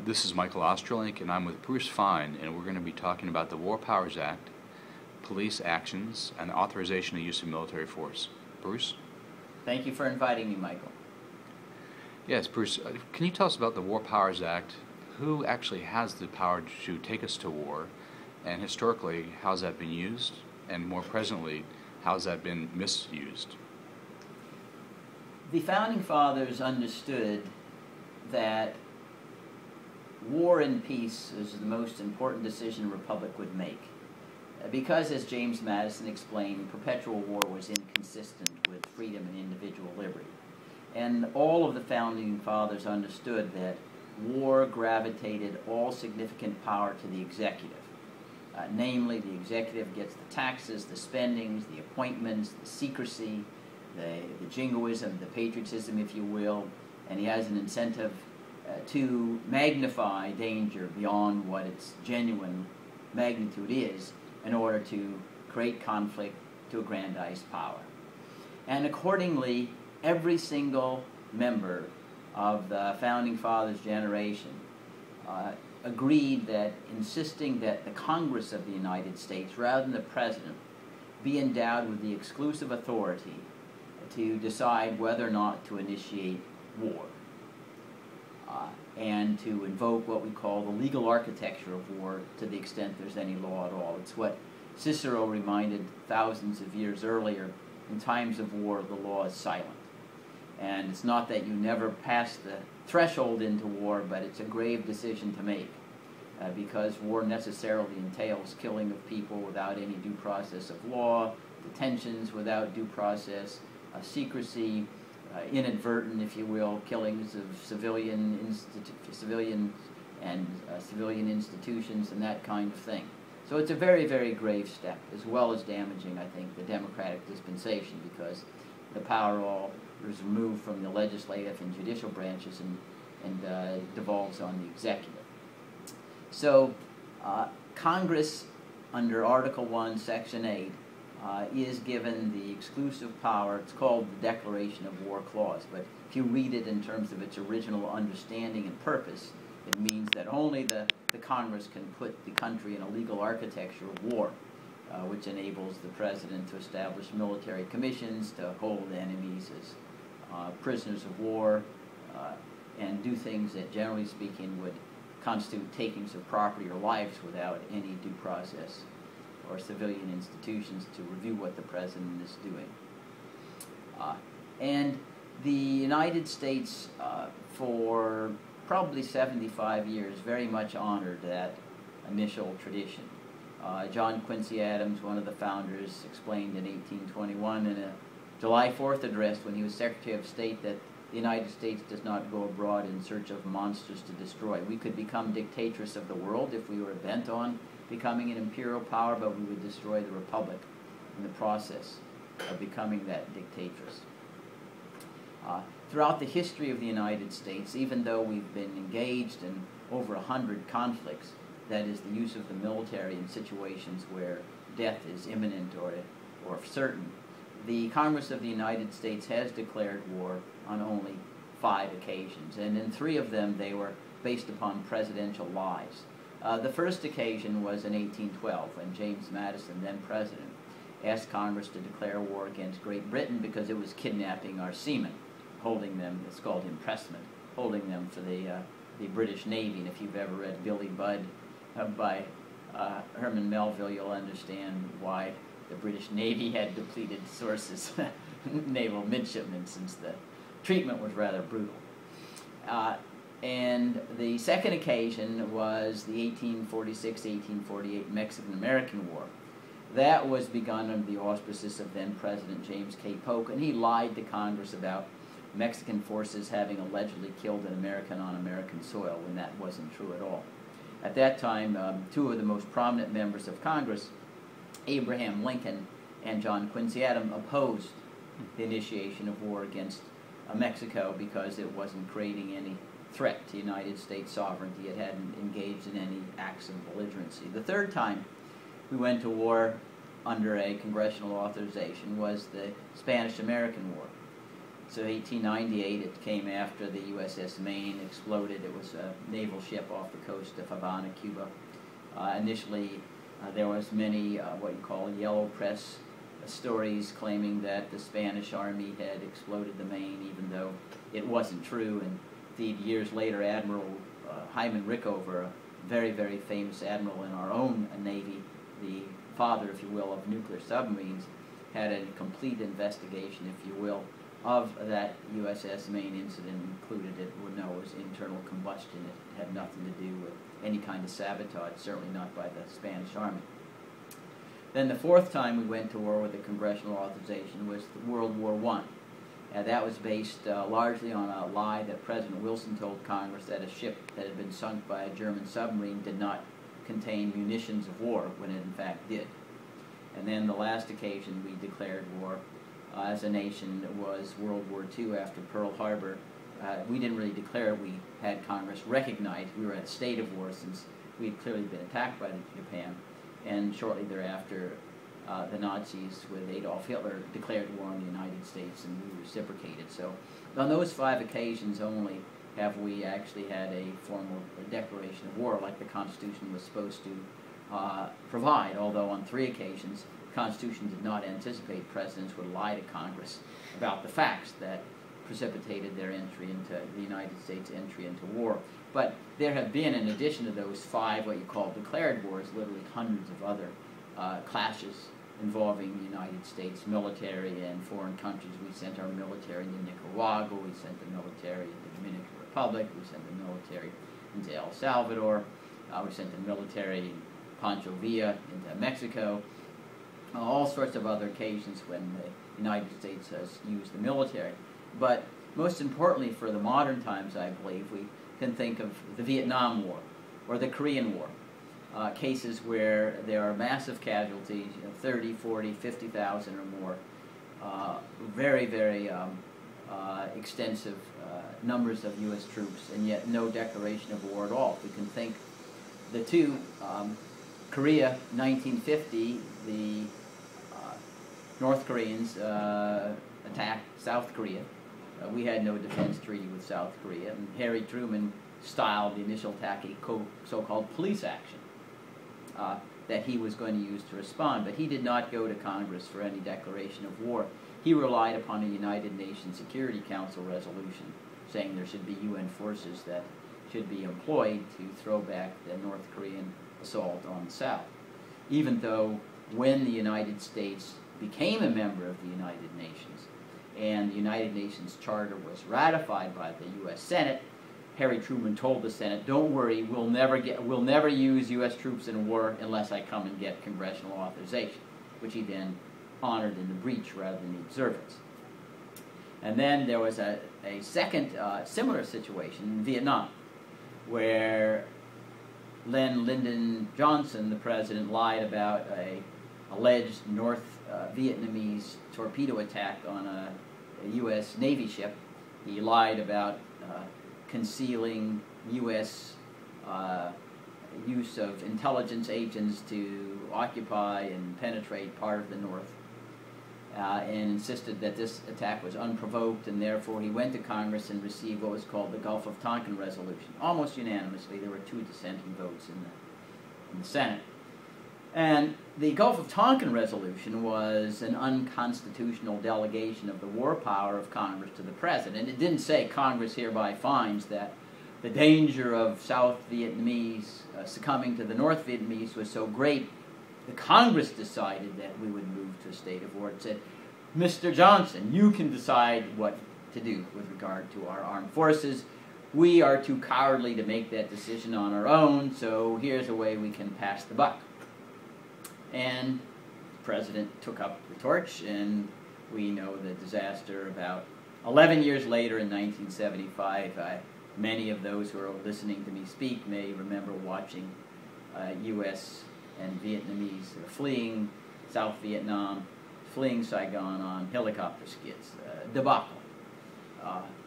This is Michael Osterlink, and I'm with Bruce Fein, and we're going to be talking about the War Powers Act, police actions, and the authorization of use of military force. Bruce? Thank you for inviting me, Michael. Yes, Bruce, can you tell us about the War Powers Act? Who actually has the power to take us to war? And historically, how's that been used? And more presently, how's that been misused? The Founding Fathers understood that war and peace is the most important decision a republic would make. Because, as James Madison explained, perpetual war was inconsistent with freedom and individual liberty. And all of the Founding Fathers understood that war gravitated all significant power to the executive. Namely, the executive gets the taxes, the spendings, the appointments, the secrecy, the jingoism, the patriotism, if you will, and he has an incentive to magnify danger beyond what its genuine magnitude is in order to create conflict, to aggrandize power. And accordingly, every single member of the Founding Fathers' generation agreed that insisting that the Congress of the United States, rather than the President, be endowed with the exclusive authority to decide whether or not to initiate war, and to invoke what we call the legal architecture of war to the extent there's any law at all. It's what Cicero reminded thousands of years earlier: in times of war, the law is silent. And it's not that you never pass the threshold into war, but it's a grave decision to make, because war necessarily entails killing of people without any due process of law, detentions without due process, secrecy, inadvertent, if you will, killings of civilian institutions, and that kind of thing. So it's a very, very grave step, as well as damaging, I think, the democratic dispensation, because the power all is removed from the legislative and judicial branches and devolves on the executive. So Congress, under Article 1, Section 8, is given the exclusive power. It's called the Declaration of War Clause, but if you read it in terms of its original understanding and purpose, it means that only the Congress can put the country in a legal architecture of war, which enables the President to establish military commissions, to hold enemies as prisoners of war, and do things that, generally speaking, would constitute takings of property or lives without any due process, or civilian institutions to review what the President is doing. And the United States, for probably 75 years, very much honored that initial tradition. John Quincy Adams, one of the founders, explained in 1821 in a July 4th address when he was Secretary of State that the United States does not go abroad in search of monsters to destroy. We could become dictatress of the world if we were bent on becoming an imperial power, but we would destroy the republic in the process of becoming that dictatress. Throughout the history of the United States, even though we've been engaged in over 100 conflicts, that is, the use of the military in situations where death is imminent or certain, the Congress of the United States has declared war on only 5 occasions, and in 3 of them they were based upon presidential lies. The first occasion was in 1812, when James Madison, then president, asked Congress to declare war against Great Britain because it was kidnapping our seamen, holding them, it's called impressment, holding them for the British Navy. And if you've ever read Billy Budd by Herman Melville, you'll understand why the British Navy had depleted sources, naval midshipmen, since the treatment was rather brutal. And the second occasion was the 1846-1848 Mexican-American War. That was begun under the auspices of then-President James K. Polk, and he lied to Congress about Mexican forces having allegedly killed an American on American soil, when that wasn't true at all. At that time, 2 of the most prominent members of Congress, Abraham Lincoln and John Quincy Adams, opposed the initiation of war against Mexico because it wasn't creating any threat to United States sovereignty. It hadn't engaged in any acts of belligerency. The third time we went to war under a congressional authorization was the Spanish-American War. So 1898, it came after the USS Maine exploded. It was a naval ship off the coast of Havana, Cuba. Initially, there was many what you call yellow press stories claiming that the Spanish army had exploded the Maine, even though it wasn't true. And indeed, years later, Admiral Hyman Rickover, a very, very famous admiral in our own Navy, the father, if you will, of nuclear submarines, had a complete investigation, if you will, of that USS Maine incident. Included it was internal combustion. It had nothing to do with any kind of sabotage, certainly not by the Spanish Army. Then the fourth time we went to war with a congressional authorization was World War I. That was based largely on a lie that President Wilson told Congress that a ship that had been sunk by a German submarine did not contain munitions of war, when it in fact did. And then the last occasion we declared war as a nation was World War II after Pearl Harbor. We didn't really declare it. We had Congress recognize we were at a state of war since we had clearly been attacked by Japan. And shortly thereafter, the Nazis with Adolf Hitler declared war on the United States, and we reciprocated. So on those 5 occasions only have we actually had a formal declaration of war like the Constitution was supposed to provide, although on 3 occasions the Constitution did not anticipate presidents would lie to Congress about the facts that precipitated their entry into the United States' entry into war. But there have been, in addition to those 5 what you call declared wars, literally hundreds of other clashes involving the United States military and foreign countries. We sent our military into Nicaragua, we sent the military into the Dominican Republic, we sent the military into El Salvador, we sent the military in Pancho Villa into Mexico, all sorts of other occasions when the United States has used the military. But most importantly for the modern times, I believe, we can think of the Vietnam War or the Korean War. Cases where there are massive casualties, 30, 40, 50,000 or more, very, very extensive numbers of U.S. troops, and yet no declaration of war at all. We can think the 2, Korea, 1950, the North Koreans attacked South Korea. We had no defense treaty with South Korea, and Harry Truman styled the initial attack a so-called police action that he was going to use to respond. But he did not go to Congress for any declaration of war. He relied upon a United Nations Security Council resolution saying there should be UN forces that should be employed to throw back the North Korean assault on the South. Even though when the United States became a member of the United Nations and the United Nations Charter was ratified by the U.S. Senate, Harry Truman told the Senate, "Don't worry, we'll never use U.S. troops in war unless I come and get congressional authorization," which he then honored in the breach rather than the observance. And then there was a second similar situation in Vietnam, where Lyndon Johnson, the president, lied about an alleged North Vietnamese torpedo attack on a U.S. Navy ship. He lied about concealing U.S. Use of intelligence agents to occupy and penetrate part of the North, and insisted that this attack was unprovoked, and therefore he went to Congress and received what was called the Gulf of Tonkin Resolution. Almost unanimously, there were 2 dissenting votes in the Senate. And the Gulf of Tonkin Resolution was an unconstitutional delegation of the war power of Congress to the President. It didn't say Congress hereby finds that the danger of South Vietnamese succumbing to the North Vietnamese was so great the Congress decided that we would move to a state of war. It said, "Mr. Johnson, you can decide what to do with regard to our armed forces. We are too cowardly to make that decision on our own, so here's a way we can pass the buck." And the President took up the torch, and we know the disaster about 11 years later in 1975. Many of those who are listening to me speak may remember watching U.S. and Vietnamese fleeing South Vietnam, fleeing Saigon on helicopter skids. Debacle.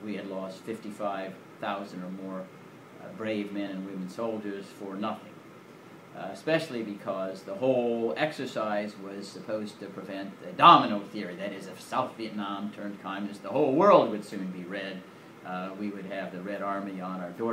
We had lost 55,000 or more brave men and women soldiers for nothing. especially because the whole exercise was supposed to prevent the domino theory. That is, if South Vietnam turned communist, the whole world would soon be red. We would have the Red Army on our doorstep.